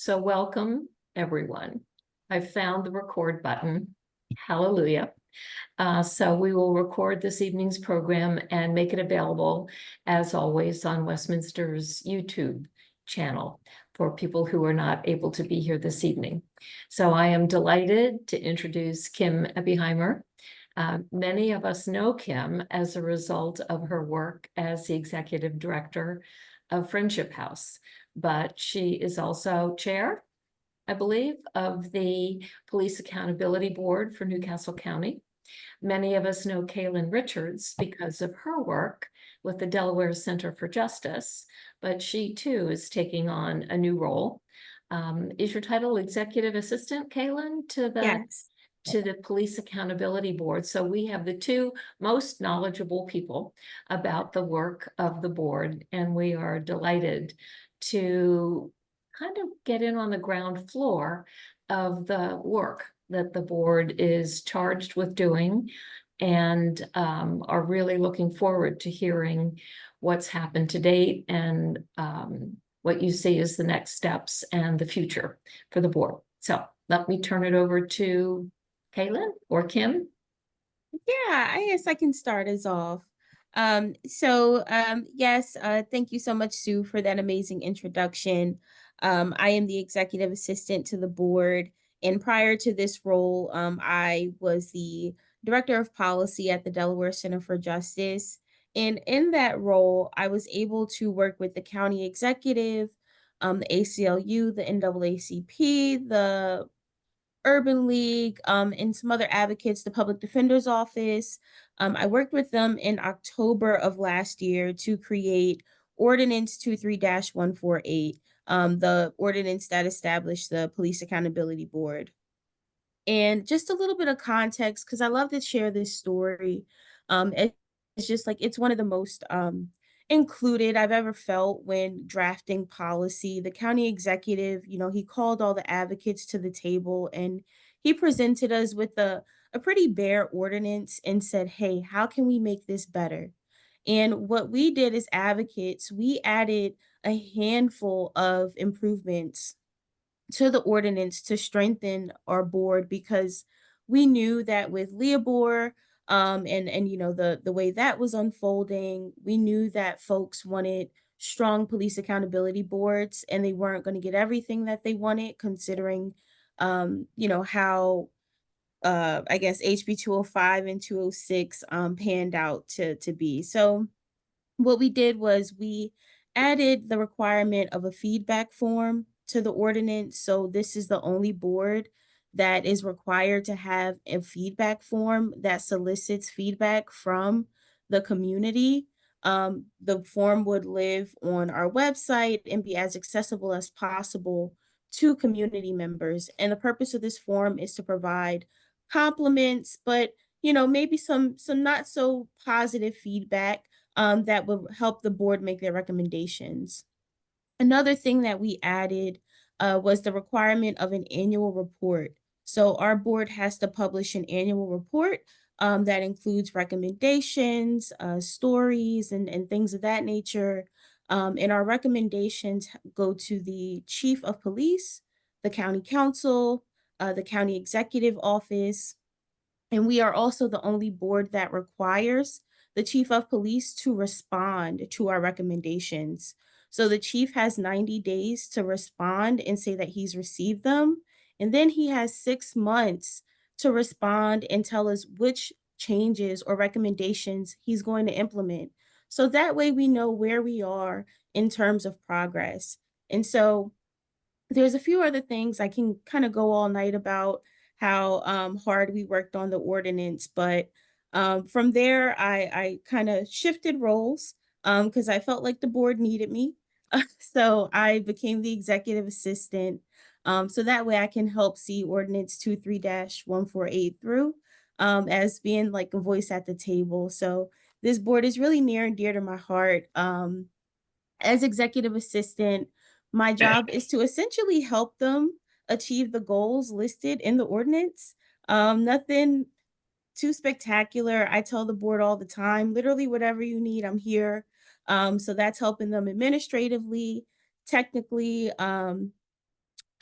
So welcome, everyone. I found the record button. Hallelujah. So we will record this evening's program and make it available, as always, on Westminster's YouTube channel for people who are not able to be here this evening. So I am delighted to introduce Kim Eppehimer. Many of us know Kim as a result of her work as the executive director of Friendship House, but she is also chair, I believe, of the Police Accountability Board for Newcastle County. Many of us know Kailyn Richards because of her work with the Delaware Center for Justice, but she too is taking on a new role. Is your title executive assistant, Kailyn, Yes. to the Police Accountability Board? So we have the two most knowledgeable people about the work of the board, and we are delighted to kind of get in on the ground floor of the work that the board is charged with doing, and are really looking forward to hearing what's happened to date and what you see as the next steps and the future for the board. So let me turn it over to Kailyn or Kim. Yeah, I guess I can start us off. Yes, thank you so much, Sue, for that amazing introduction. I am the executive assistant to the board, and prior to this role, I was the director of policy at the Delaware Center for Justice. And in that role, I was able to work with the county executive, the ACLU, the NAACP, the Urban League, and some other advocates, the Public Defender's Office. I worked with them in October of last year to create Ordinance 23-148, the ordinance that established the Police Accountability Board. And just a little bit of context, because I love to share this story. It's just like it's one of the most included I've ever felt when drafting policy. The county executive, he called all the advocates to the table and he presented us with a pretty bare ordinance and said, "Hey, how can we make this better?" And what we did as advocates, we added a handful of improvements to the ordinance to strengthen our board because we knew that with Leobor, and the way that was unfolding, we knew that folks wanted strong police accountability boards and they weren't going to get everything that they wanted considering how I guess HB 205 and 206 panned out to be. So what we did was we added the requirement of a feedback form to the ordinance. So this is the only board that is required to have a feedback form that solicits feedback from the community. The form would live on our website and be as accessible as possible to community members. And the purpose of this form is to provide compliments, but maybe some not so positive feedback that will help the board make their recommendations. Another thing that we added was the requirement of an annual report. So our board has to publish an annual report that includes recommendations, stories, and things of that nature. And our recommendations go to the chief of police, the county council, the county executive office, and we are also the only board that requires the chief of police to respond to our recommendations. So the chief has 90 days to respond and say that he's received them. And then he has 6 months to respond and tell us which changes or recommendations he's going to implement. So that way we know where we are in terms of progress. And so there's a few other things I can kind of go all night about how hard we worked on the ordinance, but from there I kind of shifted roles because I felt like the board needed me. So I became the executive assistant. So that way I can help see Ordinance 23-148 through as being like a voice at the table. So this board is really near and dear to my heart. As executive assistant, my job is to essentially help them achieve the goals listed in the ordinance. Nothing too spectacular. I tell the board all the time, literally whatever you need, I'm here. So that's helping them administratively, technically,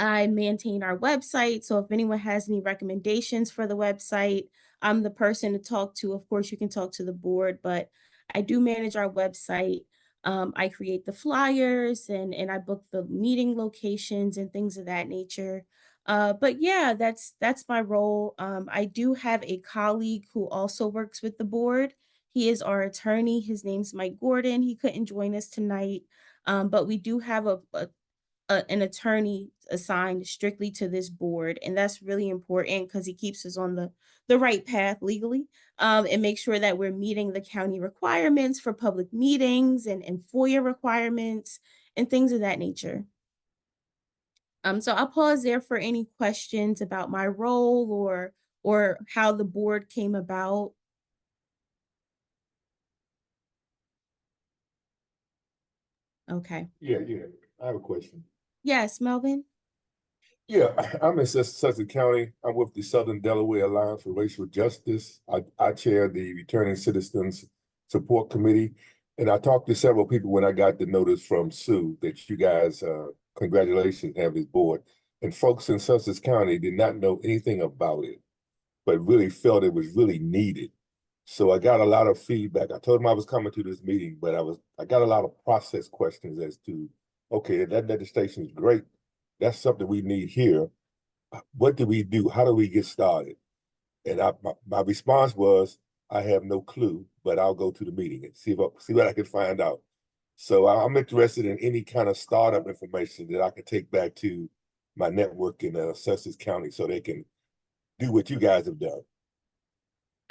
I maintain our website. So if anyone has any recommendations for the website, I'm the person to talk to. Of course, you can talk to the board, but I do manage our website. I create the flyers and I book the meeting locations and things of that nature. But yeah, that's my role. I do have a colleague who also works with the board. He is our attorney. His name's Mike Gordon. He couldn't join us tonight, but we do have an attorney assigned strictly to this board, and that's really important because he keeps us on the right path legally, and make sure that we're meeting the county requirements for public meetings and FOIA requirements and things of that nature. So I'll pause there for any questions about my role or how the board came about. Okay. Yeah. I have a question. Yes, Melvin. Yeah, I'm in Sussex County. I'm with the Southern Delaware Alliance for Racial Justice. I chair the Returning Citizens Support Committee. And I talked to several people when I got the notice from Sue that you guys, congratulations, have this board. And folks in Sussex County did not know anything about it, but really felt it was really needed. So I got a lot of feedback. I told them I was coming to this meeting, but I got a lot of process questions as to, okay, that legislation is great. That's something we need here. What do we do? How do we get started? And my response was, I have no clue, but I'll go to the meeting and see what I can find out. So I'm interested in any kind of startup information that I can take back to my network in Sussex County so they can do what you guys have done.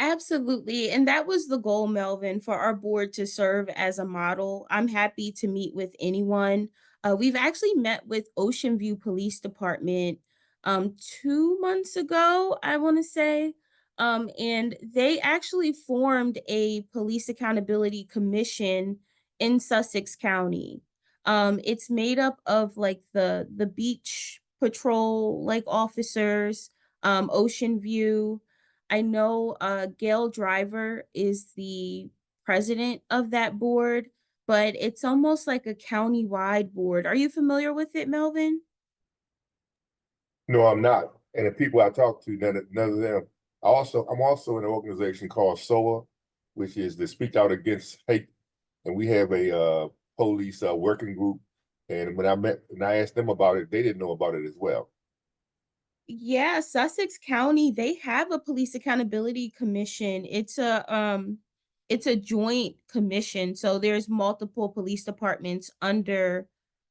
Absolutely. And that was the goal, Melvin, for our board to serve as a model. I'm happy to meet with anyone. We've actually met with Ocean View Police Department 2 months ago, I want to say. And they actually formed a police accountability commission in Sussex County. It's made up of like the beach patrol like officers, Ocean View. I know Gail Driver is the president of that board, but it's almost like a county-wide board. Are you familiar with it, Melvin? No, I'm not. And the people I talk to, none of them. I'm also in an organization called SOA, which is the Speak Out Against Hate. And we have a police working group. And when I asked them about it, they didn't know about it as well. Yeah, Sussex County, they have a police accountability commission. It's a joint commission. So there's multiple police departments under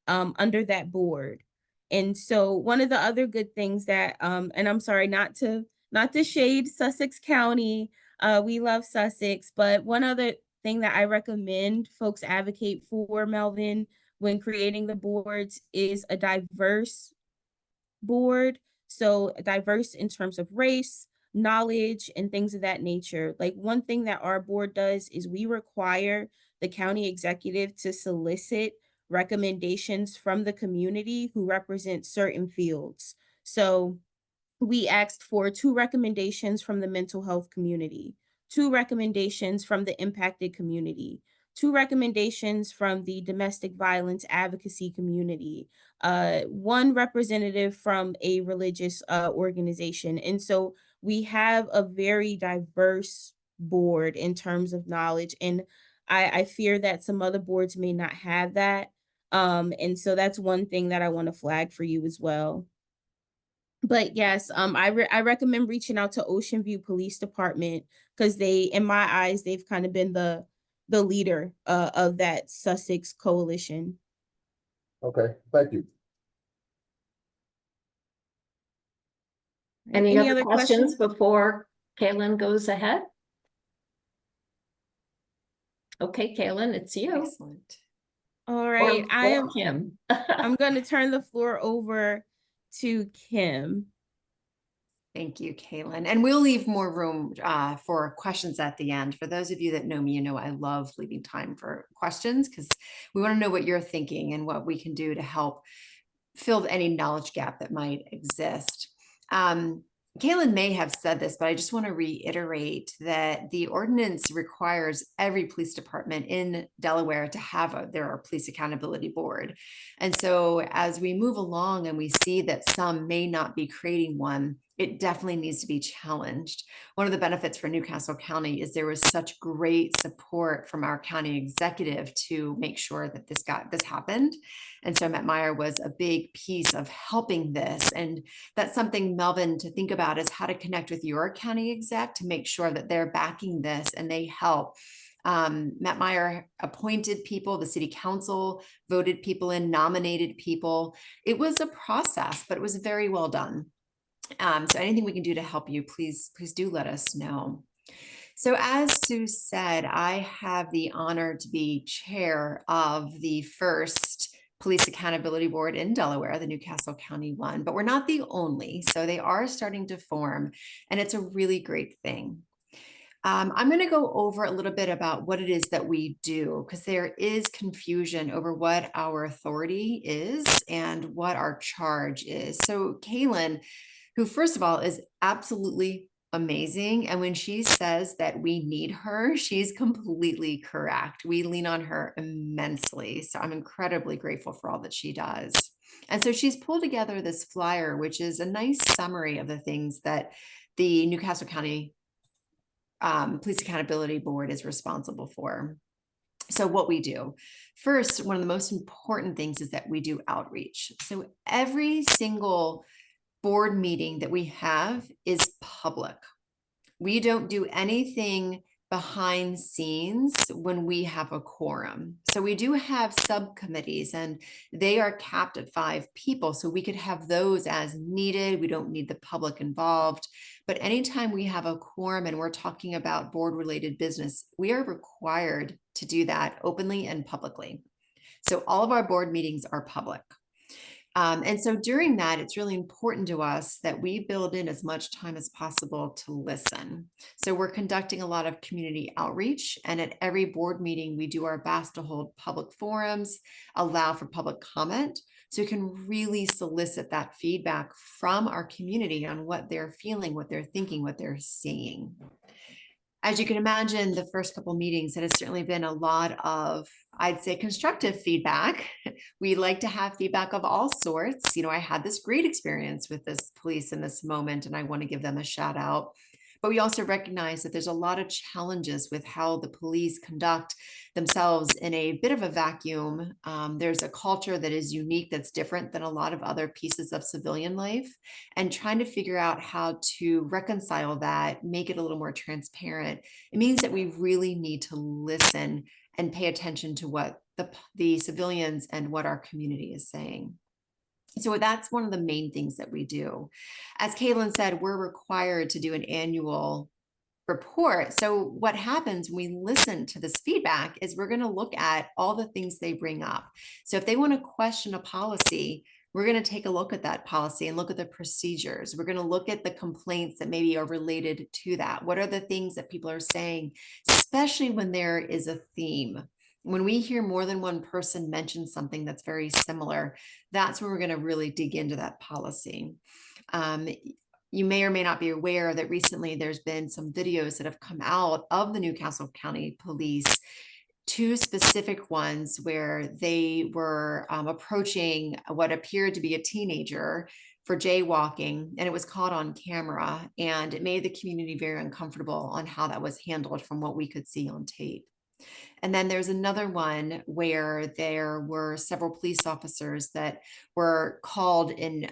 that board. And so one of the other good things that and I'm sorry not to shade Sussex County. We love Sussex, but one other thing that I recommend folks advocate for, Melvin, when creating the boards is a diverse board. So diverse in terms of race, knowledge, and things of that nature. Like one thing that our board does is we require the county executive to solicit recommendations from the community who represent certain fields. So we asked for 2 recommendations from the mental health community, 2 recommendations from the impacted community, 2 recommendations from the domestic violence advocacy community, 1 representative from a religious organization. And so we have a very diverse board in terms of knowledge. And I fear that some other boards may not have that. And so that's one thing that I want to flag for you as well. But yes, I recommend reaching out to Ocean View Police Department because they, in my eyes, they've kind of been the leader of that Sussex coalition. Okay, thank you. Any Any other other questions questions? before Kailyn goes ahead? Okay, Kailyn, it's you. Excellent. All right, Or Kim. I'm going to turn the floor over to Kim. Thank you, Kailyn. And we'll leave more room for questions at the end. For those of you that know me, you know I love leaving time for questions because we want to know what you're thinking and what we can do to help fill any knowledge gap that might exist. Kailyn may have said this, but I just want to reiterate that the ordinance requires every police department in Delaware to have their police accountability board. And so as we move along and we see that some may not be creating one, it definitely needs to be challenged. One of the benefits for Newcastle County is there was such great support from our county executive to make sure that this happened. And so Matt Meyer was a big piece of helping this. And that's something, Melvin, to think about is how to connect with your county exec to make sure that they're backing this and they help. Matt Meyer appointed people, the city council voted people in, nominated people. It was a process, but it was very well done. So anything we can do to help you, please do let us know. So as Sue said, I have the honor to be chair of the first Police Accountability Board in Delaware, the Newcastle County one, but we're not the only. So they are starting to form, and it's a really great thing. I'm going to go over a little bit about what it is that we do, because there is confusion over what our authority is and what our charge is. So Kailyn, who first of all is absolutely amazing. And when she says that we need her, she's completely correct. We lean on her immensely. So I'm incredibly grateful for all that she does. And so she's pulled together this flyer, which is a nice summary of the things that the Newcastle County Police Accountability Board is responsible for. So what we do, first, one of the most important things is that we do outreach. So every single board meeting that we have is public. We don't do anything behind scenes when we have a quorum. So we do have subcommittees and they are capped at 5 people. So we could have those as needed. We don't need the public involved. But anytime we have a quorum and we're talking about board related business, we are required to do that openly and publicly. So all of our board meetings are public. And so during that, it's really important to us that we build in as much time as possible to listen. So we're conducting a lot of community outreach, and at every board meeting, we do our best to hold public forums, allow for public comment, so we can really solicit that feedback from our community on what they're feeling, what they're thinking, what they're seeing. As you can imagine, the first couple of meetings, it has certainly been a lot of, I'd say, constructive feedback. We like to have feedback of all sorts. You know, I had this great experience with this police in this moment, and I want to give them a shout out. But we also recognize that there's a lot of challenges with how the police conduct themselves in a bit of a vacuum. There's a culture that is unique, that's different than a lot of other pieces of civilian life, and trying to figure out how to reconcile that, make it a little more transparent. It means that we really need to listen and pay attention to what the civilians and what our community is saying. So that's one of the main things that we do. As Kailyn said, we're required to do an annual report. So what happens when we listen to this feedback is we're going to look at all the things they bring up. So if they want to question a policy, we're going to take a look at that policy and look at the procedures. We're going to look at the complaints that maybe are related to that. What are the things that people are saying, especially when there is a theme? When we hear more than one person mention something that's very similar, that's when we're going to really dig into that policy. You may or may not be aware that recently there's been some videos that have come out of the Newcastle County Police, 2 specific ones where they were approaching what appeared to be a teenager for jaywalking, and it was caught on camera, and it made the community very uncomfortable on how that was handled from what we could see on tape. And then there's another one where there were several police officers that were called in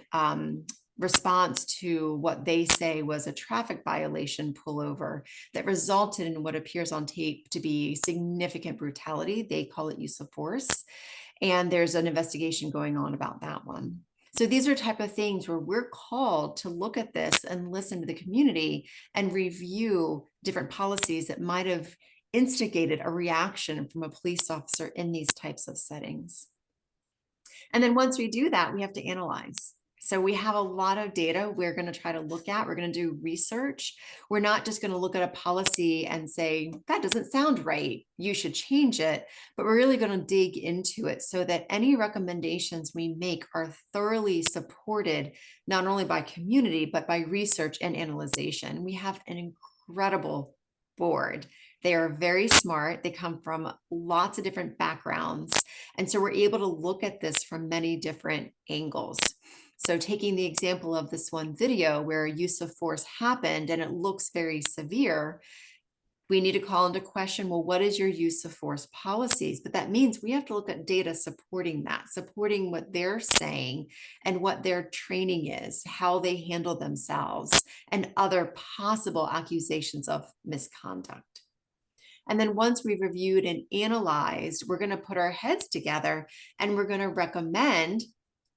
response to what they say was a traffic violation pullover that resulted in what appears on tape to be significant brutality. They call it use of force. And there's an investigation going on about that one. So these are type of things where we're called to look at this and listen to the community and review different policies that might have instigated a reaction from a police officer in these types of settings. And then once we do that, we have to analyze. So we have a lot of data we're going to try to look at. We're going to do research. We're not just going to look at a policy and say, that doesn't sound right, you should change it. But we're really going to dig into it so that any recommendations we make are thoroughly supported, not only by community, but by research and analyzation. We have an incredible board. They are very smart. They come from lots of different backgrounds. And so we're able to look at this from many different angles. So taking the example of this one video where use of force happened and it looks very severe, we need to call into question, well, what is your use of force policies? But that means we have to look at data supporting that, supporting what they're saying and what their training is, how they handle themselves, and other possible accusations of misconduct. And then once we've reviewed and analyzed, we're going to put our heads together and we're going to recommend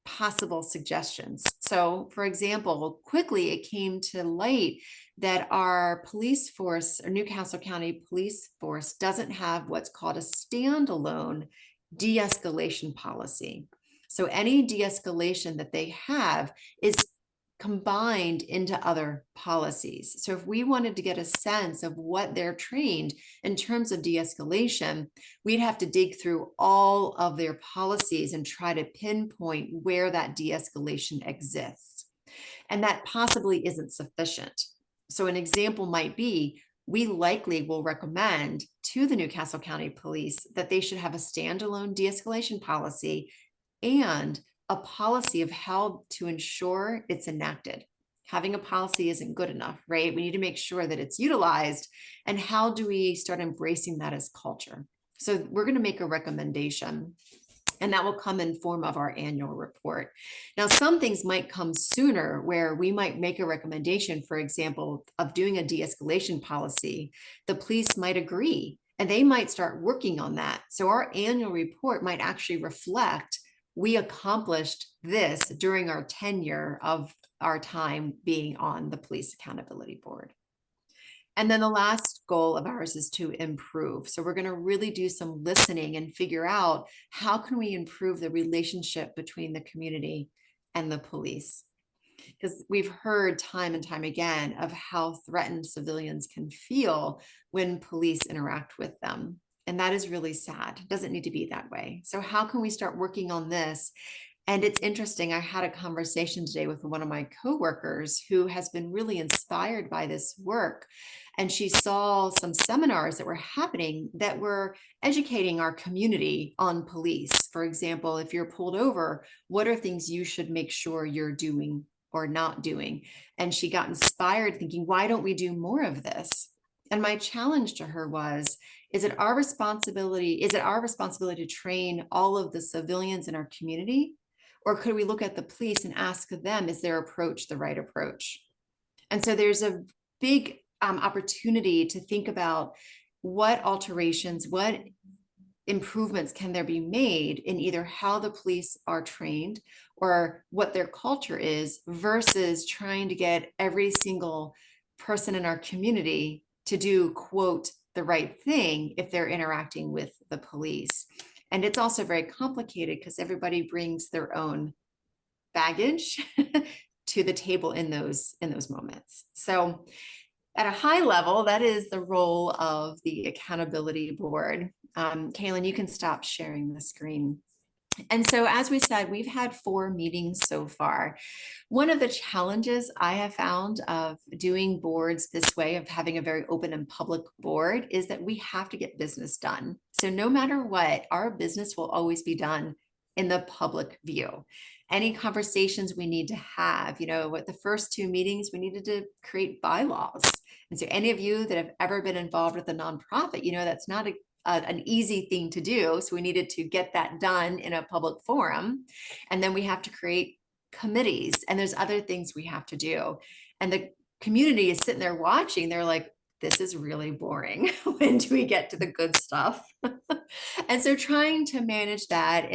possible suggestions. So, for example, quickly it came to light that our police force, or Newcastle County Police Force, doesn't have what's called a standalone de-escalation policy. So any de-escalation that they have is combined into other policies. So if we wanted to get a sense of what they're trained in terms of de-escalation, we'd have to dig through all of their policies and try to pinpoint where that de-escalation exists. And that possibly isn't sufficient. So an example might be, we likely will recommend to the Newcastle County Police that they should have a standalone de-escalation policy and a policy of how to ensure it's enacted. Having a policy isn't good enough, right? We need to make sure that it's utilized. And how do we start embracing that as culture? So we're going to make a recommendation, and that will come in form of our annual report. Now, some things might come sooner where we might make a recommendation, for example, of doing a de-escalation policy. The police might agree, and they might start working on that. So our annual report might actually reflect, we accomplished this during our tenure of our time being on the Police Accountability Board. And then the last goal of ours is to improve. So we're going to really do some listening and figure out, how can we improve the relationship between the community and the police? Because we've heard time and time again of how threatened civilians can feel when police interact with them. And that is really sad. It doesn't need to be that way. So how can we start working on this? And it's interesting, I had a conversation today with one of my coworkers who has been really inspired by this work. And she saw some seminars that were happening that were educating our community on police. For example, if you're pulled over, what are things you should make sure you're doing or not doing? And she got inspired thinking, why don't we do more of this? And my challenge to her was, is it our responsibility to train all of the civilians in our community? Or could we look at the police and ask them, is their approach the right approach? And so there's a big opportunity to think about what alterations, what improvements can there be made in either how the police are trained or what their culture is, versus trying to get every single person in our community to do, quote, the right thing if they're interacting with the police. And it's also very complicated because everybody brings their own baggage to the table in those moments. So at a high level, that is the role of the accountability board. Kailyn, you can stop sharing the screen. And so, as we said, we've had 4 meetings so far. One of the challenges I have found of doing boards this way, of having a very open and public board, is that we have to get business done. So no matter what, our business will always be done in the public view. Any conversations we need to have, with the first 2 meetings, we needed to create bylaws. And so any of you that have ever been involved with a nonprofit, that's not an easy thing to do. So we needed to get that done in a public forum. And then we have to create committees, and there's other things we have to do. And the community is sitting there watching. They're like, this is really boring. When do we get to the good stuff? And so trying to manage that,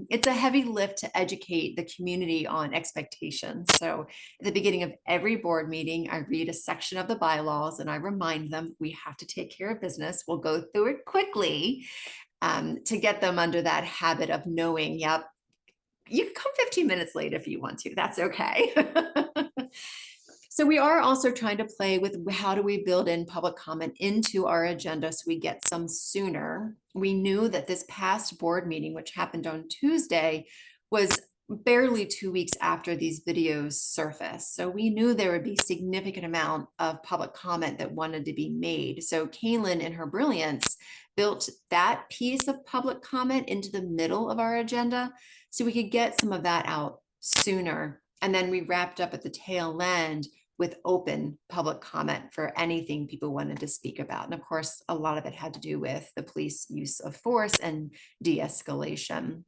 it's a heavy lift to educate the community on expectations. So at the beginning of every board meeting, I read a section of the bylaws and I remind them we have to take care of business. We'll go through it quickly to get them under that habit of knowing, yep, You can come 15 minutes late if you want to. That's okay. So we are also trying to play with how do we build in public comment into our agenda so we get some sooner. We knew that this past board meeting, which happened on Tuesday, was barely 2 weeks after these videos surfaced. So we knew there would be significant amount of public comment that wanted to be made. So Kailyn, in her brilliance, built that piece of public comment into the middle of our agenda so we could get some of that out sooner. And then we wrapped up at the tail end with open public comment for anything people wanted to speak about. And of course, a lot of it had to do with the police use of force and de-escalation.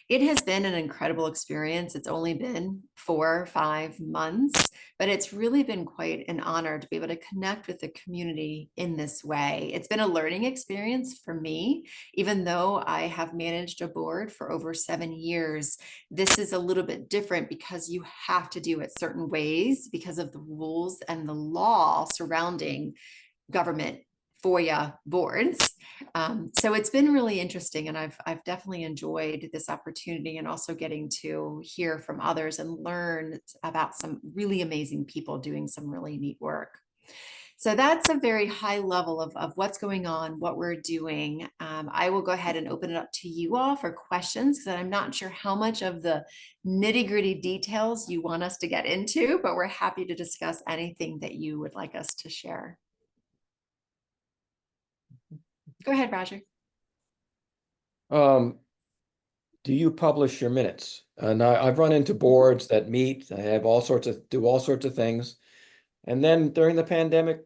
It has been an incredible experience. It's only been 4 or 5 months, but it's really been quite an honor to be able to connect with the community in this way. It's been a learning experience for me, even though I have managed a board for over 7 years. This is a little bit different because you have to do it certain ways because of the rules and the law surrounding government FOIA boards. So it's been really interesting, and I've definitely enjoyed this opportunity, and also getting to hear from others and learn about some really amazing people doing some really neat work. So that's a very high level of what's going on, what we're doing. I will go ahead and open it up to you all for questions, because I'm not sure how much of the nitty-gritty details you want us to get into, but we're happy to discuss anything that you would like us to share. Go ahead, Roger. Do you publish your minutes? And I've run into boards that meet, they have do all sorts of things. And then during the pandemic,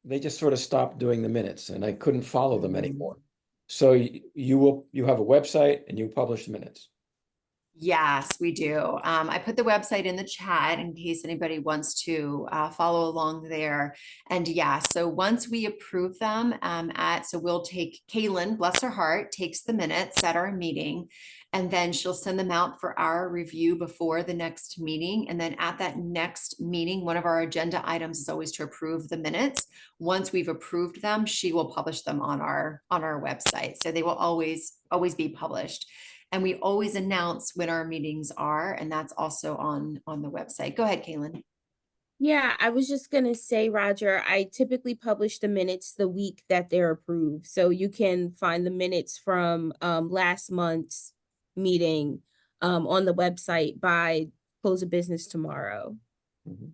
they just sort of stopped doing the minutes, and I couldn't follow them anymore. So you have a website and you publish the minutes. Yes, we do. I put the website in the chat in case anybody wants to follow along there. And yeah, so once we approve them so we'll take Kailyn, bless her heart, takes the minutes at our meeting, and then she'll send them out for our review before the next meeting. And then at that next meeting, one of our agenda items is always to approve the minutes. Once we've approved them, she will publish them on our website. So they will always be published. And we always announce when our meetings are, and that's also on the website. Go ahead, Kailyn. Yeah, I was just going to say, Roger, I typically publish the minutes the week that they're approved. So you can find the minutes from last month's meeting on the website by close of business tomorrow. Mm-hmm.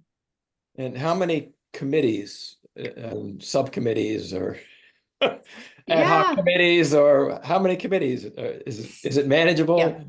And how many committees, subcommittees, or ad hoc committees, or how many committees? Is it manageable? Yep.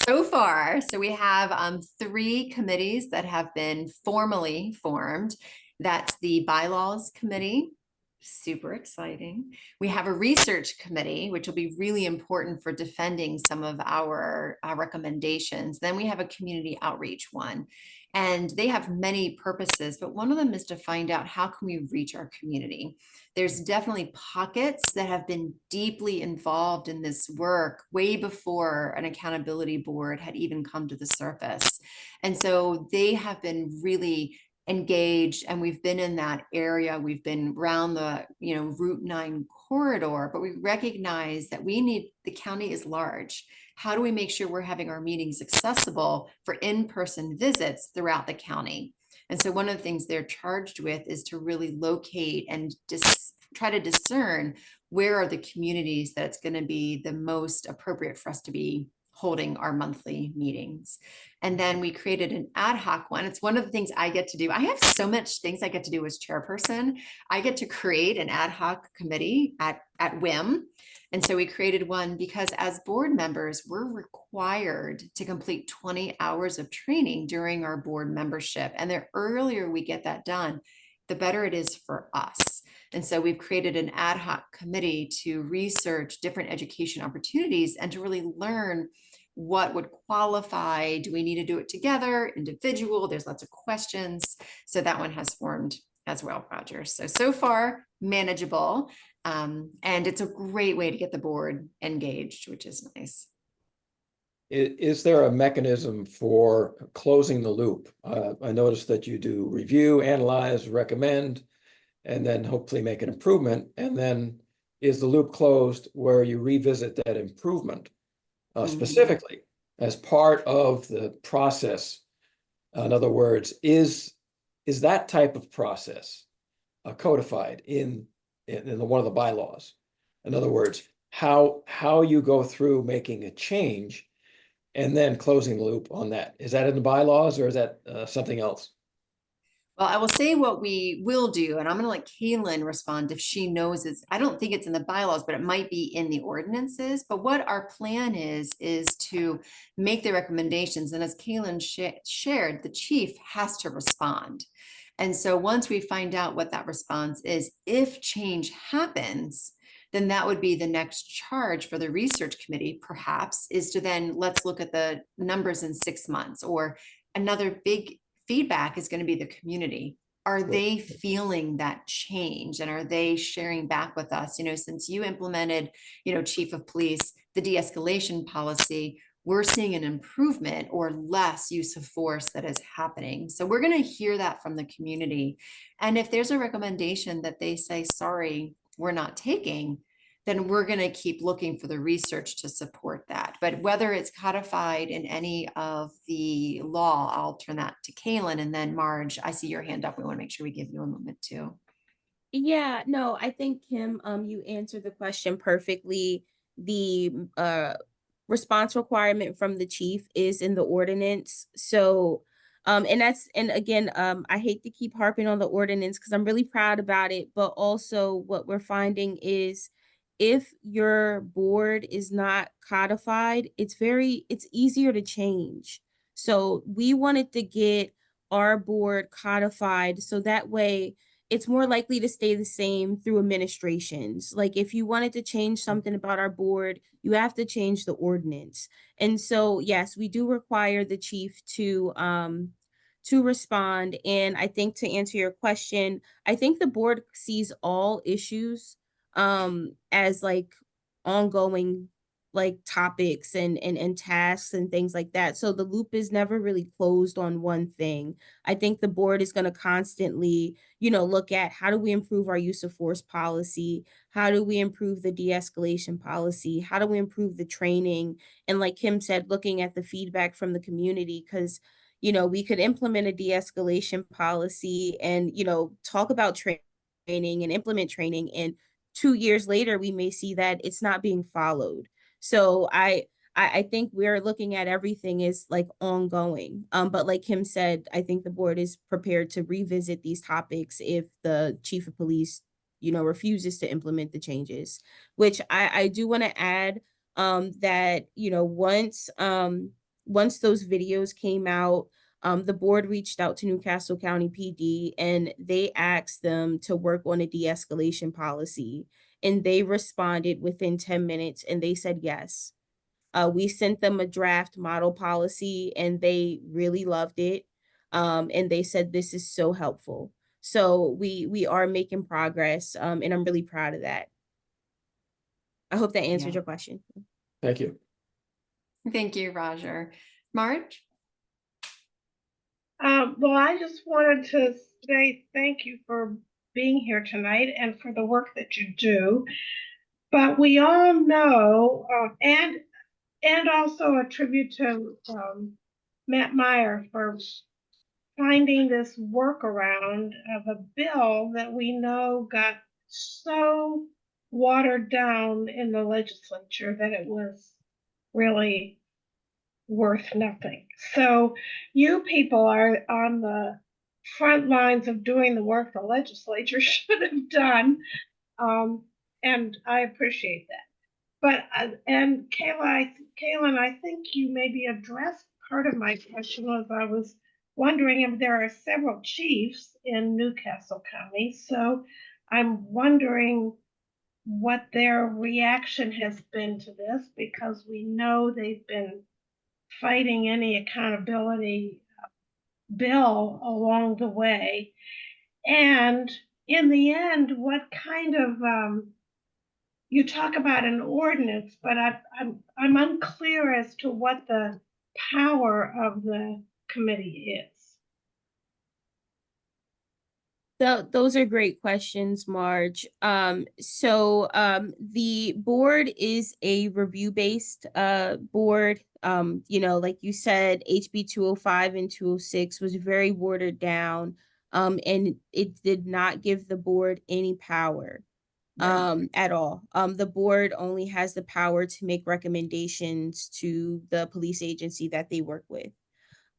So far, so we have 3 committees that have been formally formed. That's the bylaws committee, super exciting. We have a research committee, which will be really important for defending some of our recommendations. Then we have a community outreach one, and they have many purposes, but one of them is to find out how can we reach our community. There's definitely pockets that have been deeply involved in this work way before an accountability board had even come to the surface. And so they have been really engaged, and we've been in that area. We've been around the Route 9 corridor, but we recognize that the county is large. How do we make sure we're having our meetings accessible for in-person visits throughout the county? And so one of the things they're charged with is to really locate and try to discern where are the communities that it's going to be the most appropriate for us to be holding our monthly meetings. And then we created an ad hoc one. It's one of the things I get to do. I have so much things I get to do as chairperson. I get to create an ad hoc committee at whim. And so we created one because as board members, we're required to complete 20 hours of training during our board membership. And the earlier we get that done, the better it is for us. And so we've created an ad hoc committee to research different education opportunities and to really learn what would qualify. Do we need to do it together, individual? There's lots of questions. So that one has formed as well, Roger. So far, manageable. And it's a great way to get the board engaged, which is nice. Is there a mechanism for closing the loop? I noticed that you do review, analyze, recommend, and then hopefully make an improvement. And then is the loop closed where you revisit that improvement specifically? as part of the process. In other words, is that type of process codified in one of the bylaws? In other words, how you go through making a change and then closing the loop on that. Is that in the bylaws or is that something else? Well, I will say what we will do, and I'm going to let Kailyn respond if she knows it's, I don't think it's in the bylaws, but it might be in the ordinances. But what our plan is to make the recommendations. And as Kailyn shared, the chief has to respond. And so once we find out what that response is, if change happens, then that would be the next charge for the research committee, perhaps, is to then let's look at the numbers in 6 months. Or another big feedback is going to be the community. Are they feeling that change, and are they sharing back with us, since you implemented, chief of police, the de-escalation policy, we're seeing an improvement or less use of force that is happening. So we're going to hear that from the community. And if there's a recommendation that they say, sorry, we're not taking, then we're going to keep looking for the research to support that. But whether it's codified in any of the law, I'll turn that to Kailyn. And then Marge, I see your hand up. We want to make sure we give you a moment too. Yeah, no, I think Kim, you answered the question perfectly. The response requirement from the chief is in the ordinance. So, and again, I hate to keep harping on the ordinance because I'm really proud about it, but also what we're finding is if your board is not codified, it's easier to change. So we wanted to get our board codified so that way it's more likely to stay the same through administrations. Like if you wanted to change something about our board, you have to change the ordinance. And so, yes, we do require the chief to respond. And I think to answer your question, I think the board sees all issues as like ongoing like topics and tasks and things like that. So the loop is never really closed on one thing. I think the board is going to constantly, look at how do we improve our use of force policy? How do we improve the de-escalation policy? How do we improve the training? And like Kim said, looking at the feedback from the community, because we could implement a de-escalation policy and, talk about training and implement training. And 2 years later, we may see that it's not being followed. So I think we're looking at everything as like ongoing. But like Kim said, I think the board is prepared to revisit these topics if the chief of police, refuses to implement the changes, which I do want to add that, once those videos came out, the board reached out to Newcastle County PD and they asked them to work on a de-escalation policy. And they responded within 10 minutes and they said yes. We sent them a draft model policy and they really loved it. And they said this is so helpful. So we are making progress, and I'm really proud of that. I hope that answered your question. Thank you. Thank you, Roger. Marge? Well, I just wanted to say thank you for being here tonight and for the work that you do. But we all know, and also a tribute to Matt Meyer for finding this workaround of a bill that we know got so watered down in the legislature that it was really worth nothing. So you people are on the front lines of doing the work the legislature should have done. And I appreciate that. But, and Kailyn, I think you maybe addressed part of my question was I was wondering if there are several chiefs in Newcastle County. So I'm wondering what their reaction has been to this, because we know they've been fighting any accountability bill along the way. And in the end, what kind of you talk about an ordinance, but I'm unclear as to what the power of the committee is. Those are great questions, Marge. So the board is a review-based board. You know, like you said, HB 205 and 206 was very watered down, and it did not give the board any power at all. The board only has the power to make recommendations to the police agency that they work with.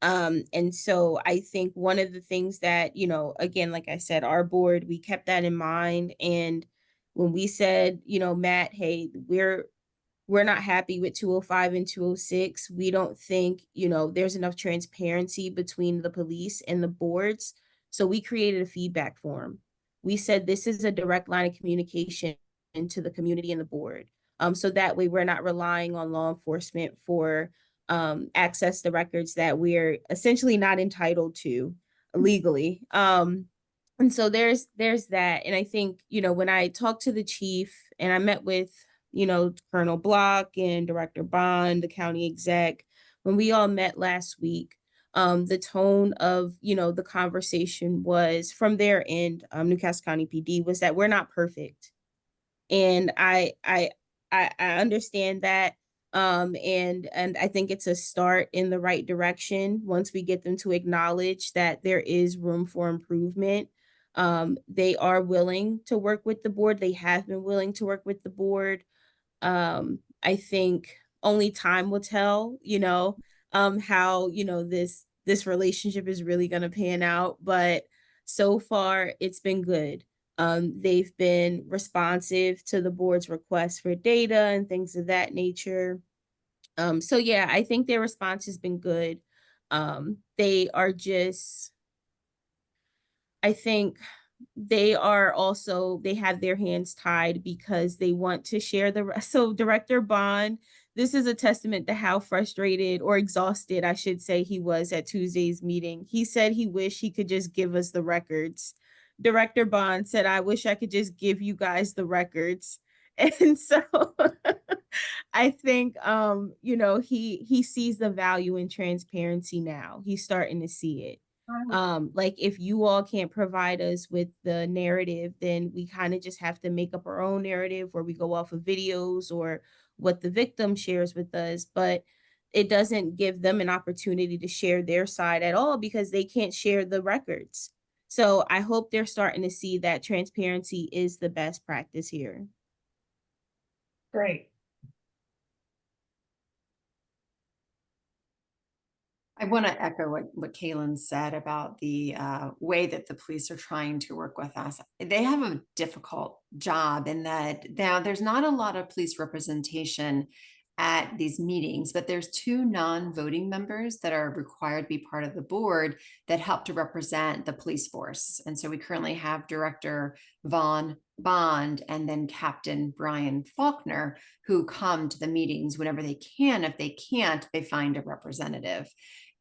And so I think one of the things that, you know, again, like I said, our board, we kept that in mind. And when we said, you know, Matt, hey, we're not happy with 205 and 206. We don't think, you know, there's enough transparency between the police and the boards. So we created a feedback form. We said this is a direct line of communication into the community and the board. So that way we're not relying on law enforcement for access to records that we're essentially not entitled to legally. And so there's that. And I think, you know, when I talked to the chief and I met with, you know, Colonel Block and Director Bond, the county exec, when we all met last week, the tone of, you know, the conversation was from their end, Newcastle County PD, was that we're not perfect. And I understand that. And I think it's a start in the right direction once we get them to acknowledge that there is room for improvement. They are willing to work with the board. They have been willing to work with the board. I think only time will tell, you know, how, you know, this relationship is really going to pan out. But so far, it's been good. They've been responsive to the board's requests for data and things of that nature. So yeah, I think their response has been good. They are just, I think they are also, they have their hands tied because they want to share the rest. So Director Bond, this is a testament to how frustrated or exhausted, I should say, he was at Tuesday's meeting. He said he wished he could just give us the records. Director Bond said, I wish I could just give you guys the records. And so I think you know, he sees the value in transparency now. He's starting to see it. Like if you all can't provide us with the narrative, then we kind of just have to make up our own narrative where we go off of videos or what the victim shares with us. But it doesn't give them an opportunity to share their side at all because they can't share the records. So I hope they're starting to see that transparency is the best practice here. Great. I want to echo what Kailyn said about the way that the police are trying to work with us. They have a difficult job in that now there's not a lot of police representation at these meetings, but there's 2 non-voting members that are required to be part of the board that help to represent the police force. And so we currently have Director Vaughn Bond and then Captain Brian Faulkner, who come to the meetings whenever they can. If they can't, they find a representative.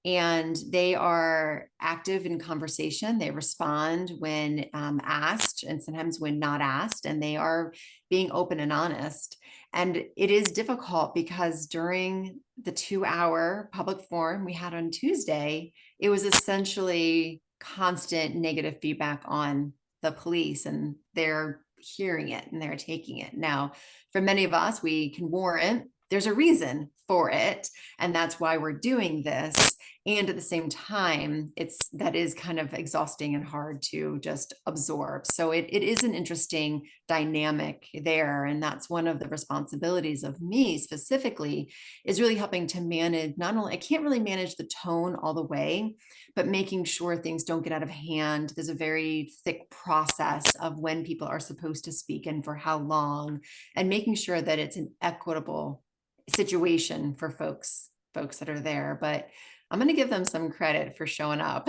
And they are active in conversation. They respond when asked and sometimes when not asked, and they are being open and honest. And it is difficult because during the 2-hour public forum we had on Tuesday, it was essentially constant negative feedback on the police, and they're hearing it and they're taking it. Now, for many of us, we can warrant there's a reason for it, and that's why we're doing this. And at the same time, that is kind of exhausting and hard to just absorb. So it is an interesting dynamic there. And that's one of the responsibilities of me specifically, is really helping to manage, not only, I can't really manage the tone all the way, but making sure things don't get out of hand. There's a very thick process of when people are supposed to speak and for how long, and making sure that it's an equitable situation for folks that are there. But I'm going to give them some credit for showing up.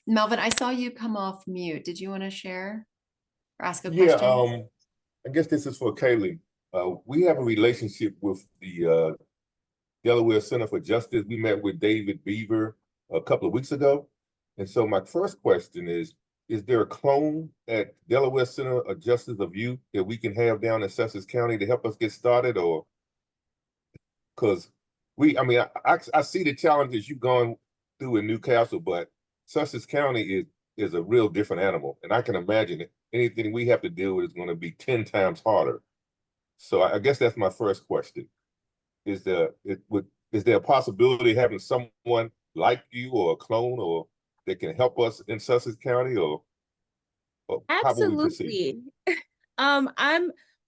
Melvin, I saw you come off mute. Did you want to share or ask a question? Yeah, I guess this is for Kailyn. We have a relationship with the Delaware Center for Justice. We met with David Beaver a couple of weeks ago. And so my first question is there a clone at Delaware Center of Justice of You that we can have down in Sussex County to help us get started? Or because I see the challenges you've gone through in Newcastle, but Sussex County is a real different animal. And I can imagine that anything we have to deal with is going to be 10 times harder. So I guess that's my first question. Would is there a possibility of having someone like you or a clone or that can help us in Sussex County, or how will we proceed?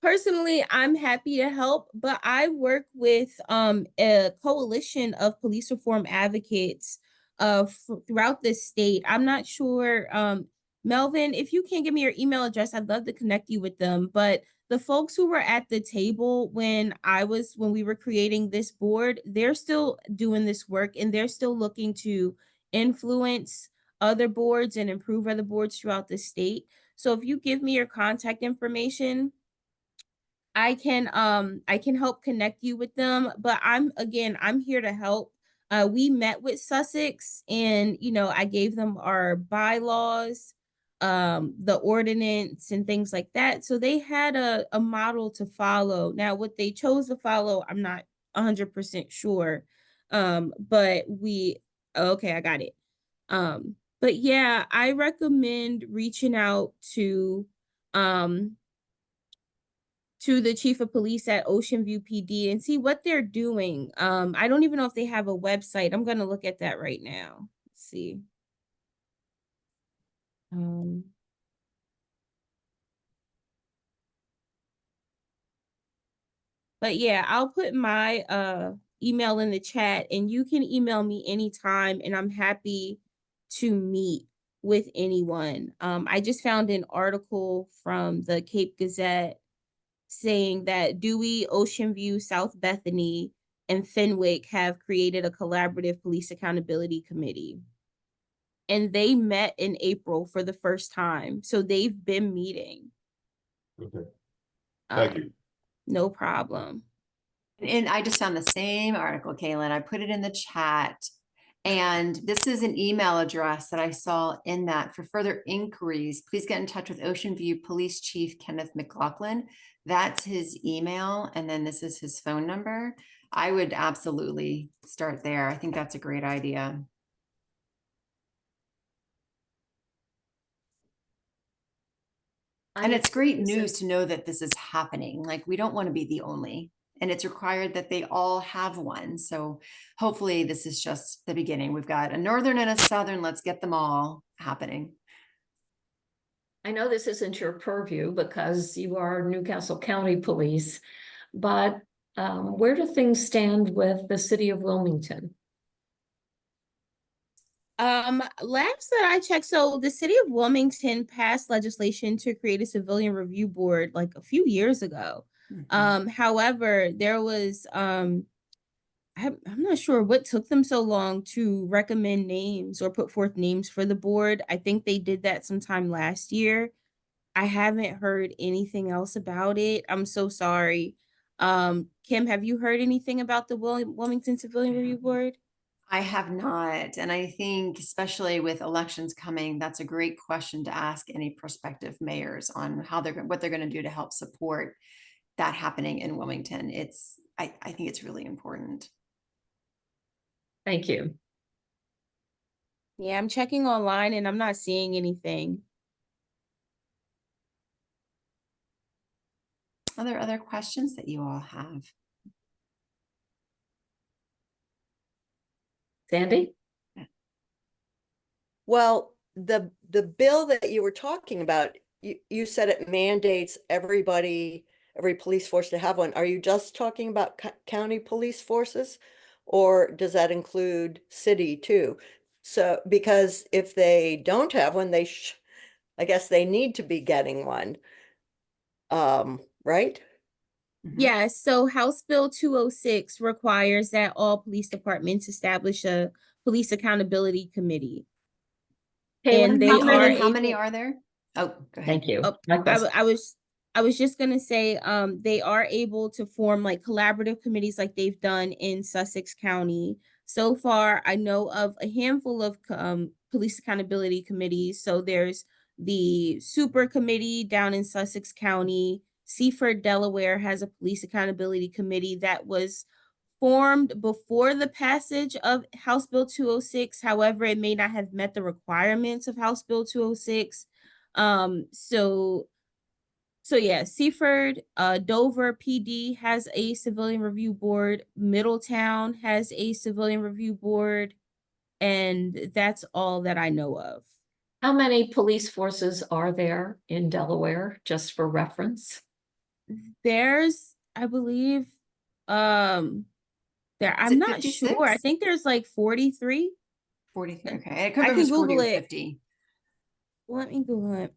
Absolutely. I'm happy to help, but I work with a coalition of police reform advocates throughout the state. I'm not sure, Melvin, if you can give me your email address, I'd love to connect you with them. But the folks who were at the table when we were creating this board, they're still doing this work and they're still looking to influence other boards and improve other boards throughout the state. So if you give me your contact information, I can help connect you with them, but I'm here to help. We met with Sussex and I gave them our bylaws, the ordinance and things like that. So they had a model to follow. Now what they chose to follow, I'm not 100% sure. But okay, I got it. But yeah, I recommend reaching out to the chief of police at Ocean View PD and see what they're doing. I don't even know if they have a website. I'm gonna look at that right now. Let's see. But yeah, I'll put my email in the chat and you can email me anytime and I'm happy to meet with anyone. I just found an article from the Cape Gazette saying that Dewey, Ocean View, South Bethany, and Fenwick have created a collaborative police accountability committee. And they met in April for the first time. So they've been meeting. Okay. Thank you. No problem. And I just found the same article, Kailyn. I put it in the chat. And this is an email address that I saw in that. For further inquiries, please get in touch with Ocean View Police Chief Kenneth McLaughlin. That's his email. And then this is his phone number. I would absolutely start there. I think that's a great idea. And it's great news to know that this is happening. Like, we don't want to be the only, and it's required that they all have one. So hopefully this is just the beginning. We've got a northern and a southern. Let's get them all happening. I know this isn't your purview because you are Newcastle County Police, but where do things stand with the city of Wilmington? Last that I checked, so the city of Wilmington passed legislation to create a civilian review board like a few years ago. However, there was I'm not sure what took them so long to recommend names or put forth names for the board. I think they did that sometime last year. I haven't heard anything else about it. I'm so sorry. Kim, have you heard anything about the Wilmington Civilian Review Board? I have not. And I think, especially with elections coming, that's a great question to ask any prospective mayors on what they're going to do to help support that happening in Wilmington. I think it's really important. Thank you. Yeah, I'm checking online and I'm not seeing anything. Are there other questions that you all have? Sandy? Well, the bill that you were talking about, you said it mandates every police force to have one. Are you just talking about county police forces, or does that include city too? So, because if they don't have one, I guess they need to be getting one. Right? Yeah, so House Bill 206 requires that all police departments establish a police accountability committee. Kailyn, And they How many are there? Oh, go ahead. Thank you. Oh, My question. I was just gonna say, they are able to form like collaborative committees like they've done in Sussex County. So far, I know of a handful of police accountability committees. So there's the Super Committee down in Sussex County. Seaford, Delaware has a police accountability committee that was formed before the passage of House Bill 206. However, it may not have met the requirements of House Bill 206. So So yeah, Seaford, Dover PD has a civilian review board. Middletown has a civilian review board. And that's all that I know of. How many police forces are there in Delaware, just for reference? There's, I believe, I'm Is it not sure. I 56? think there's like 43. 43. Okay. I could I remember it can was 40 Google or it. 50. Let me Google it.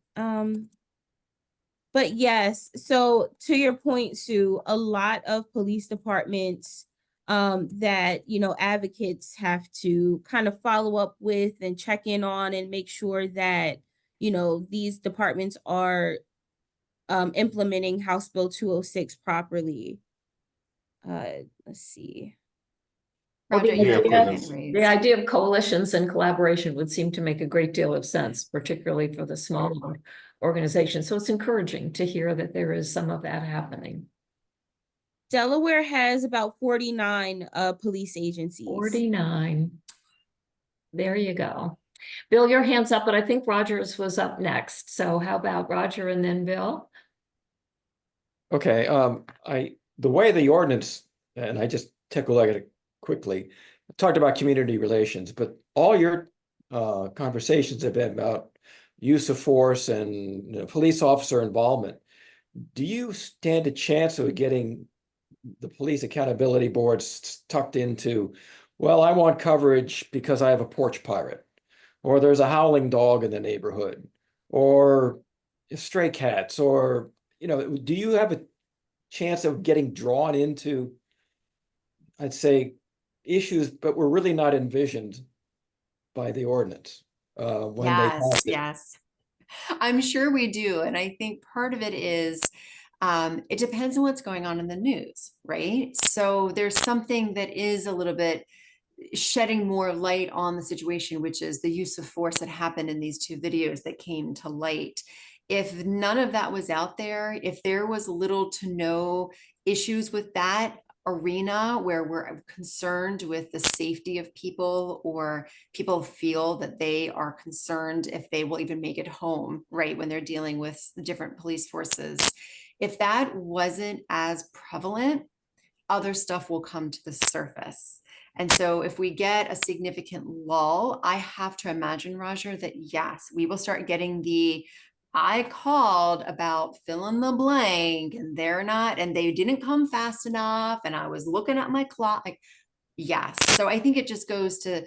But yes, so to your point, Sue, a lot of police departments that, you know, advocates have to kind of follow up with and check in on and make sure that, you know, these departments are implementing House Bill 206 properly. Let's see. Well, Roger, you Yeah, have your because hand it's- The raised. idea of coalitions and collaboration would seem to make a great deal of sense, particularly for the smaller organizations. So it's encouraging to hear that there is some of that happening. Delaware has about 49 police agencies. 49. There you go. Bill, your hand's up, but I think Rogers was up next. So how about Roger and then Bill? Okay, the way the ordinance, and I just took a look at it quickly, talked about community relations, but all your conversations have been about use of force and, you know, police officer involvement. Do you stand a chance of getting the police accountability boards tucked into, well, I want coverage because I have a porch pirate, or there's a howling dog in the neighborhood, or stray cats, or, you know, do you have a chance of getting drawn into, I'd say, issues, but were really not envisioned by the ordinance when they Yes, passed it? yes. I'm sure we do. And I think part of it is it depends on what's going on in the news, right? So there's something that is a little bit shedding more light on the situation, which is the use of force that happened in these two videos that came to light. If none of that was out there, if there was little to no issues with that arena where we're concerned with the safety of people, or people feel that they are concerned if they will even make it home, right, when they're dealing with the different police forces, if that wasn't as prevalent, other stuff will come to the surface. And so if we get a significant lull, I have to imagine, Roger, that yes, we will start getting the I called about fill in the blank and they're not, and they didn't come fast enough. And I was looking at my clock. Like, yes. So I think it just goes to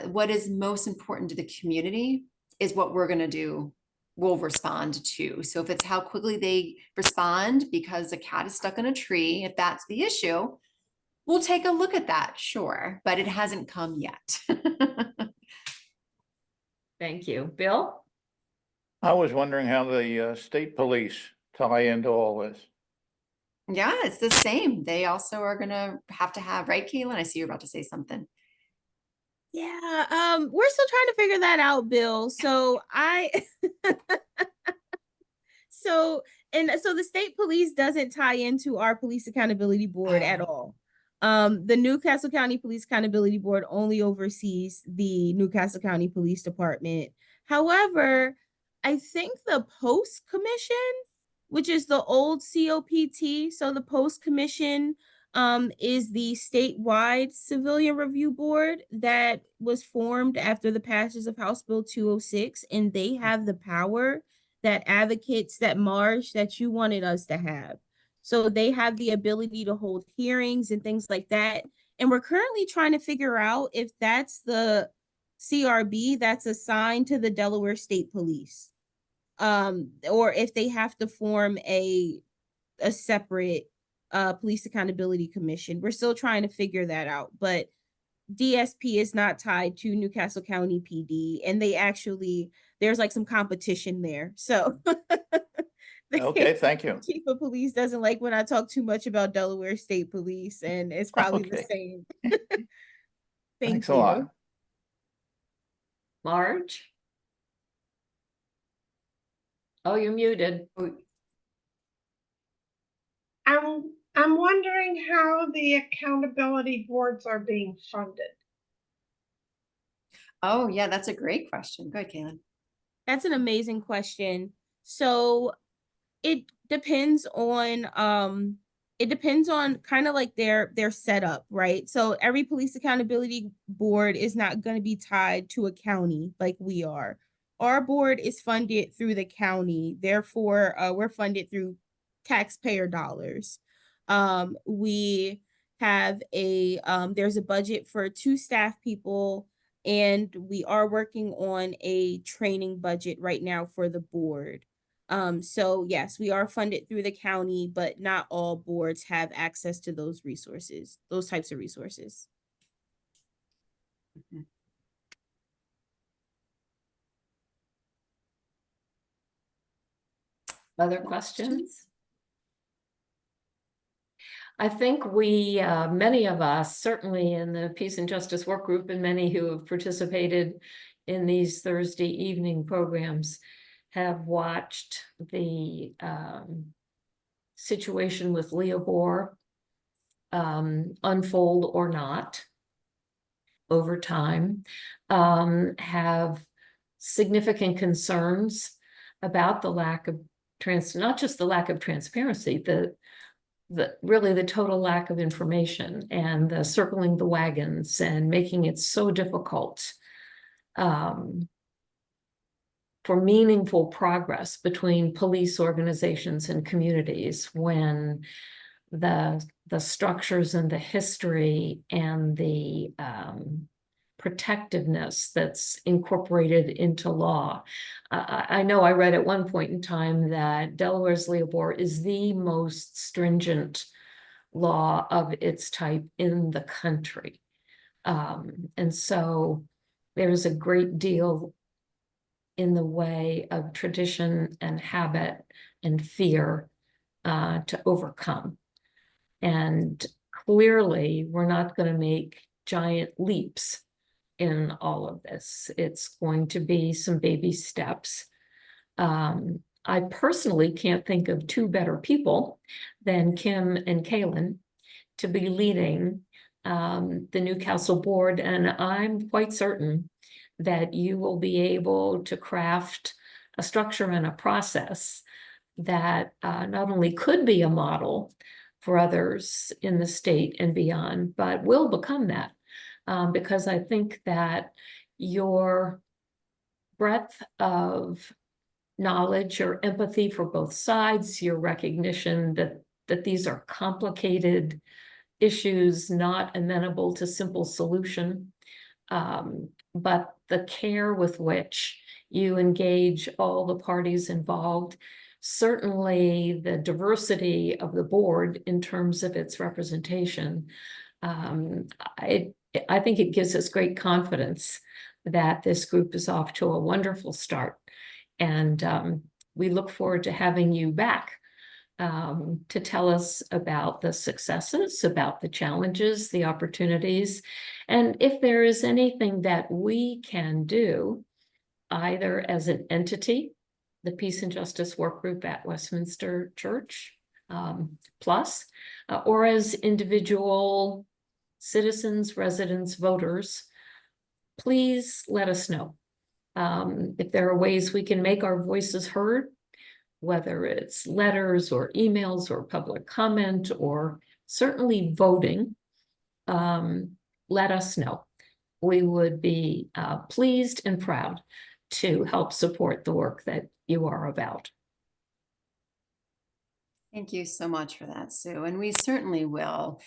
what is most important to the community is what we're going to do. We'll respond to. So if it's how quickly they respond because a cat is stuck in a tree, if that's the issue, we'll take a look at that, sure, but it hasn't come yet. Thank you. Bill? I was wondering how the state police tie into all this. Yeah, it's the same. They also are gonna have to have, right, Kailyn? I see you're about to say something. Yeah, we're still trying to figure that out, Bill. So so the state police doesn't tie into our police accountability board at all. The Newcastle County Police Accountability Board only oversees the Newcastle County Police Department. However, I think the Post Commission, which is the old COPT, so the Post Commission is the statewide civilian review board that was formed after the passage of House Bill 206, and they have the power that advocates, that Marge, that you wanted us to have. So they have the ability to hold hearings and things like that. And we're currently trying to figure out if that's the CRB that's assigned to the Delaware State Police, or if they have to form a separate police accountability commission. We're still trying to figure that out, but DSP is not tied to Newcastle County PD, and there's like some competition there. So Okay, thank you. Chief of police doesn't like when I talk too much about Delaware State Police, and it's probably the Okay. same. Thanks a lot. Marge? Oh, you're muted. I'm wondering how the accountability boards are being funded. Oh, yeah, that's a great question. Good, Kailyn. That's an amazing question. So It depends on kind of like their setup, right? So every police accountability board is not going to be tied to a county like we are. Our board is funded through the county, therefore we're funded through taxpayer dollars. We have there's a budget for 2 staff people, and we are working on a training budget right now for the board. So yes, we are funded through the county, but not all boards have access to those resources, those types of resources. Other questions? I think we, many of us, certainly in the Peace and Justice Work Group, and many who have participated in these Thursday evening programs, have watched the situation with Leobor unfold or not over time, have significant concerns about the lack of not just the lack of transparency, really the total lack of information, and the circling the wagons and making it so difficult for meaningful progress between police organizations and communities when the structures and the history and the protectiveness that's incorporated into law. I know I read at one point in time that Delaware's Leobor is the most stringent law of its type in the country. And so there's a great deal in the way of tradition and habit and fear to overcome. And clearly, we're not going to make giant leaps in all of this. It's going to be some baby steps. I personally can't think of 2 better people than Kim and Kailyn to be leading the Newcastle board, and I'm quite certain that you will be able to craft a structure and a process that not only could be a model for others in the state and beyond, but will become that. Because I think that your breadth of knowledge, your empathy for both sides, your recognition that these are complicated issues, not amenable to simple solution, but the care with which you engage all the parties involved, certainly the diversity of the board in terms of its representation. I think it gives us great confidence that this group is off to a wonderful start. And we look forward to having you back to tell us about the successes, about the challenges, the opportunities, and if there is anything that we can do, either as an entity, the Peace and Justice Work Group at Westminster Church Plus, or as individual citizens, residents, voters, please let us know. If there are ways we can make our voices heard, whether it's letters or emails or public comment or certainly voting, let us know. We would be pleased and proud to help support the work that you are about. Thank you so much for that, Sue. And we certainly will.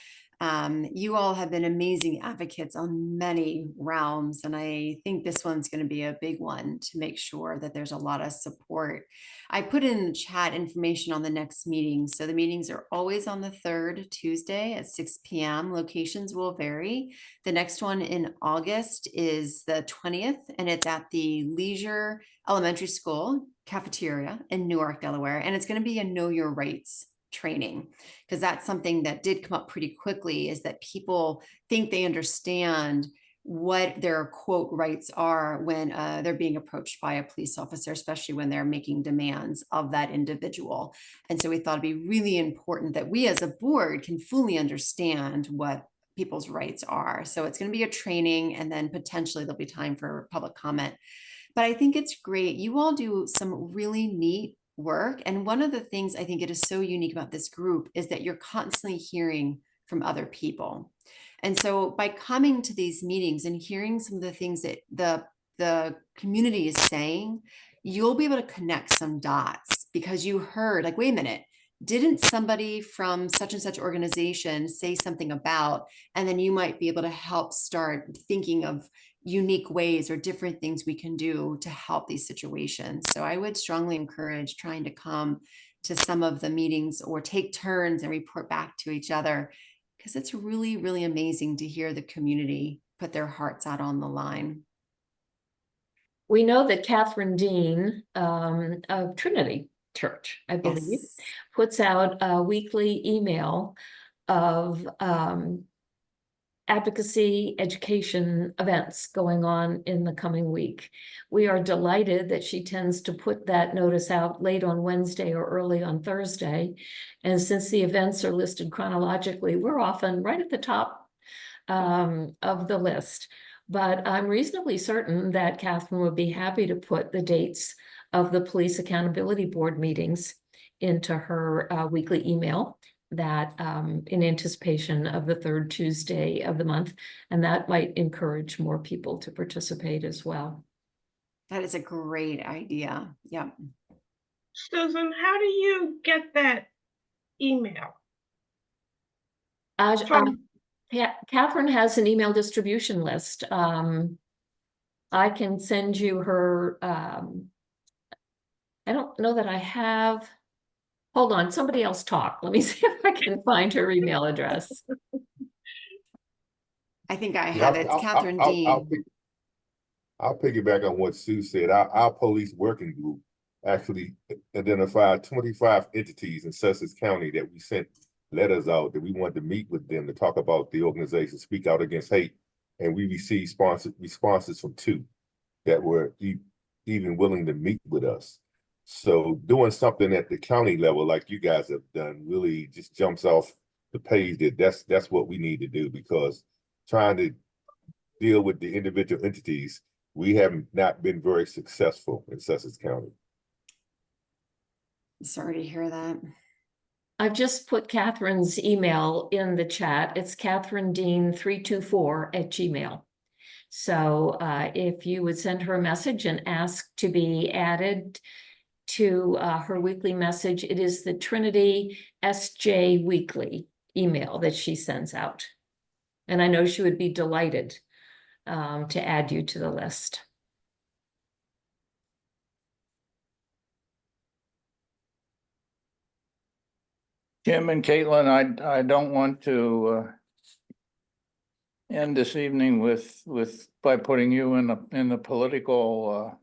You all have been amazing advocates on many realms, and I think this one's going to be a big one to make sure that there's a lot of support. I put in the chat information on the next meeting. So the meetings are always on the 3rd Tuesday at 6 p.m. Locations will vary. The next one in August is the 20th, and it's at the Leisure Elementary School cafeteria in Newark, Delaware. And it's going to be a Know Your Rights training, because that's something that did come up pretty quickly, is that people think they understand what their quote rights are when they're being approached by a police officer, especially when they're making demands of that individual. And so we thought it'd be really important that we as a board can fully understand what people's rights are. So it's going to be a training, and then potentially there'll be time for public comment. But I think it's great. You all do some really neat work. And one of the things I think it is so unique about this group is that you're constantly hearing from other people. And so by coming to these meetings and hearing some of the things that the community is saying, you'll be able to connect some dots because you heard, like, wait a minute, didn't somebody from such and such organization say something about, and then you might be able to help start thinking of unique ways or different things we can do to help these situations. So I would strongly encourage trying to come to some of the meetings or take turns and report back to each other, because it's really, really amazing to hear the community put their hearts out on the line. We know that Catherine Dean of Trinity Church, I believe, Yes. puts out a weekly email of advocacy education events going on in the coming week. We are delighted that she tends to put that notice out late on Wednesday or early on Thursday. And since the events are listed chronologically, we're often right at the top of the list. But I'm reasonably certain that Catherine would be happy to put the dates of the Police Accountability Board meetings into her weekly email, that in anticipation of the third Tuesday of the month, and that might encourage more people to participate as well. That is a great idea. Yeah. Susan, how do you get that email? From Catherine has an email distribution list. I can send you her, I don't know that I have. Hold on, somebody else talk. Let me see if I can find her email address. I think I Yeah, have it. It's Catherine Dean. I'll piggyback on what Sue said. Our police working group actually identified 25 entities in Sussex County that we sent letters out that we wanted to meet with them to talk about the organization, speak out against hate. And we received responses from 2 that were even willing to meet with us. So doing something at the county level like you guys have done really just jumps off the page that's what we need to do, because trying to deal with the individual entities, we have not been very successful in Sussex County. Sorry to hear that. I've just put Catherine's email in the chat. It's CatherineDean324@gmail. So if you would send her a message and ask to be added to her weekly message, it is the Trinity SJ Weekly email that she sends out. And I know she would be delighted to add you to the list. Jim and Caitlin, I don't want to end this evening by putting you in the political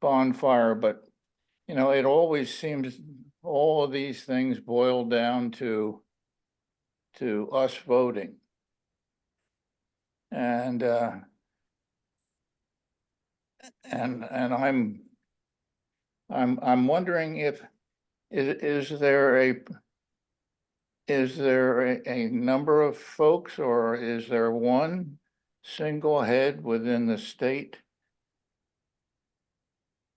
bonfire, but you know, it always seems all of these things boil down to us voting. And I'm wondering if is there a number of folks, or is there one single head within the state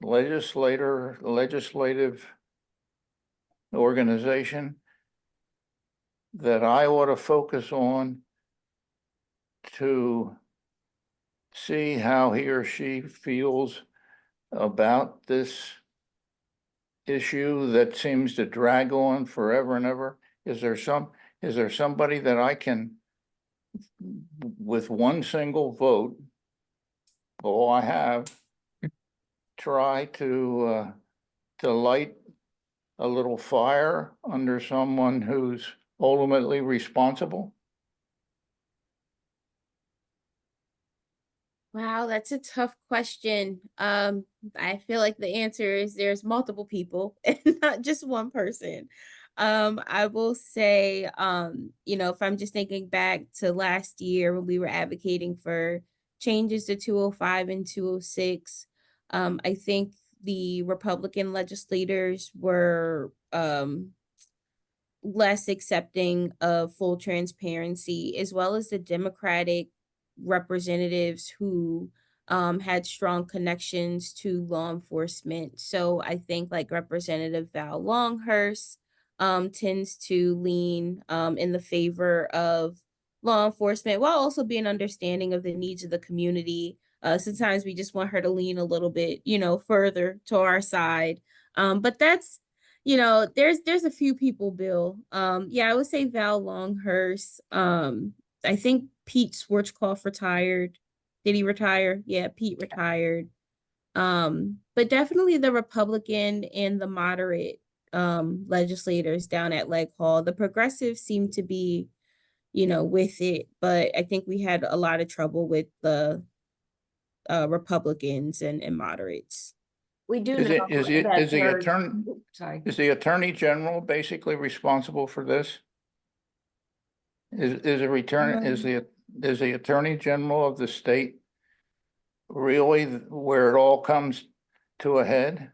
legislative organization that I ought to focus on to see how he or she feels about this issue that seems to drag on forever and ever? Is there somebody that I can, with one single vote, all I have, try to light a little fire under someone who's ultimately responsible? Wow, that's a tough question. I feel like the answer is there's multiple people and not just one person. I will say, you know, if I'm just thinking back to last year when we were advocating for changes to 205 and 206, I think the Republican legislators were less accepting of full transparency, as well as the Democratic representatives who had strong connections to law enforcement. So I think like Representative Val Longhurst tends to lean in the favor of law enforcement while also being understanding of the needs of the community. Sometimes we just want her to lean a little bit, further to our side. But that's, there's a few people, Bill. Yeah, I would say Val Longhurst. I think Pete Schwarzkopf retired. Did he retire? Yeah, Pete retired. But definitely the Republican and the moderate legislators down at Leg Hall. The progressives seem to be, with it, but I think we had a lot of trouble with the Republicans and moderates. We do Is know it, is it, that is the there- attorney, Sorry. is the Attorney General basically responsible for this? Is a return, is the Attorney General of the state really where it all comes to a head?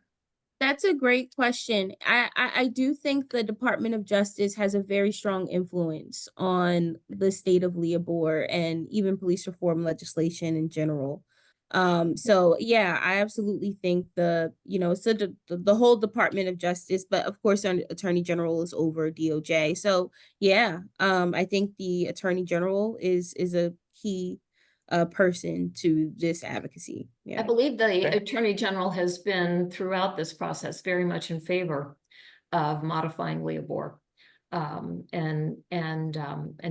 That's a great question. I do think the Department of Justice has a very strong influence on the state of Leobor and even police reform legislation in general. So yeah, I absolutely think so the whole Department of Justice, but of course, our Attorney General is over DOJ. So yeah, I think the Attorney General is a key person to this advocacy. I Yeah. believe the Okay. Attorney General has been throughout this process very much in favor of modifying Leobor and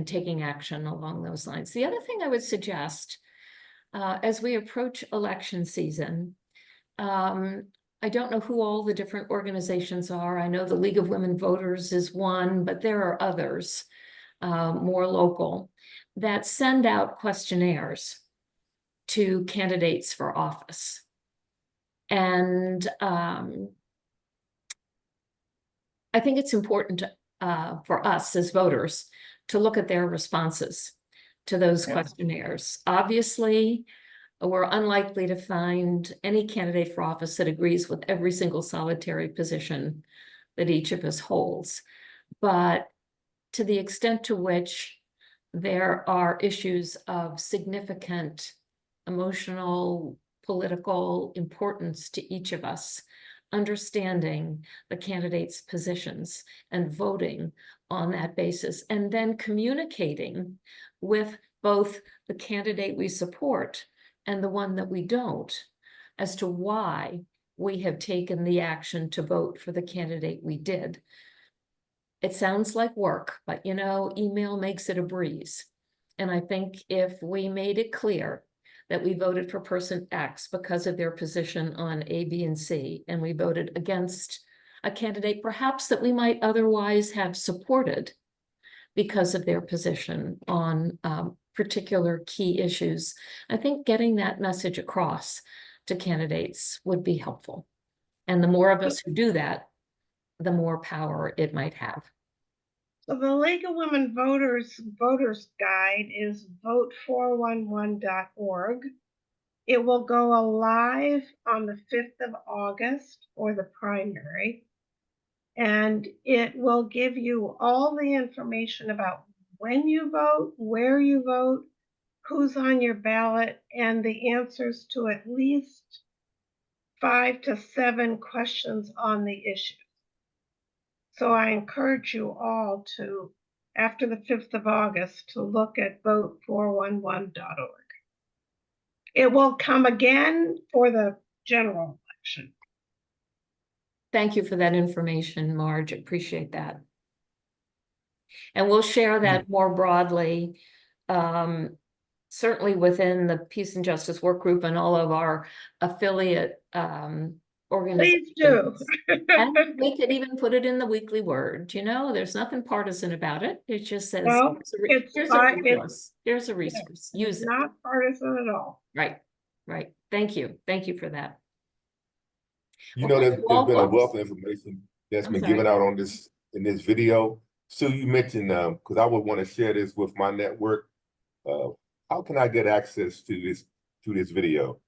taking action along those lines. The other thing I would suggest as we approach election season, I don't know who all the different organizations are. I know the League of Women Voters is one, but there are others more local that send out questionnaires to candidates for office. And I think it's important for us as voters to look at their responses to those questionnaires. Obviously, we're unlikely to find any candidate for office that agrees with every single solitary position that each of us holds. But to the extent to which there are issues of significant emotional, political importance to each of us, understanding the candidate's positions and voting on that basis, and then communicating with both the candidate we support and the one that we don't, as to why we have taken the action to vote for the candidate we did. It sounds like work, but email makes it a breeze. And I think if we made it clear that we voted for person X because of their position on A, B, and C, and we voted against a candidate perhaps that we might otherwise have supported because of their position on particular key issues, I think getting that message across to candidates would be helpful. And the more of us who do that, the more power it might have. So the League of Women Voters Guide is vote411.org. It will go live on the 5th of August for the primary. And it will give you all the information about when you vote, where you vote, who's on your ballot, and the answers to at least 5 to 7 questions on the issue. So I encourage you all to, after the 5th of August, to look at vote411.org. It will come again for the general election. Thank you for that information, Marge. Appreciate that. And we'll share that more broadly, certainly within the Peace and Justice Work Group and all of our affiliate organizations. Please do. And we could even put it in the Weekly Word. There's nothing partisan about it. It just says, No, here's a resource. Here's a resource. Use it. Not partisan at all. Right. Thank you. Thank you for that. There's been a Whoops. wealth of information that's I'm been sorry. given out on this in this video. Sue, you mentioned because I would want to share this with my network. How can I get access to this video?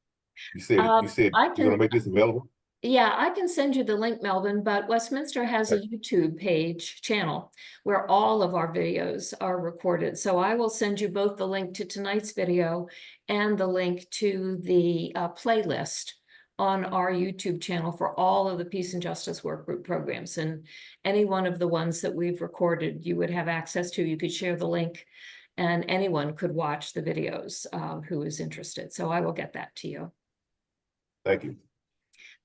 You said I you're can- gonna make this available? Yeah, I can send you the link, Melvin, but Westminster has a YouTube channel where all of our videos are recorded. So I will send you both the link to tonight's video and the link to the playlist on our YouTube channel for all of the Peace and Justice Work Group programs. And any one of the ones that we've recorded, you would have access to. You could share the link and anyone could watch the videos who is interested. So I will get that to you. Thank you.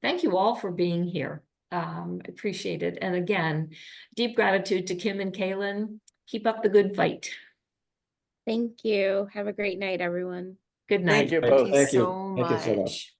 Thank you all for being here. Appreciate it. And again, deep gratitude to Kim and Kailyn. Keep up the good fight. Thank you. Have a great night, everyone. Good night. Thank you Right, both. thank you. So Thank you so much. much.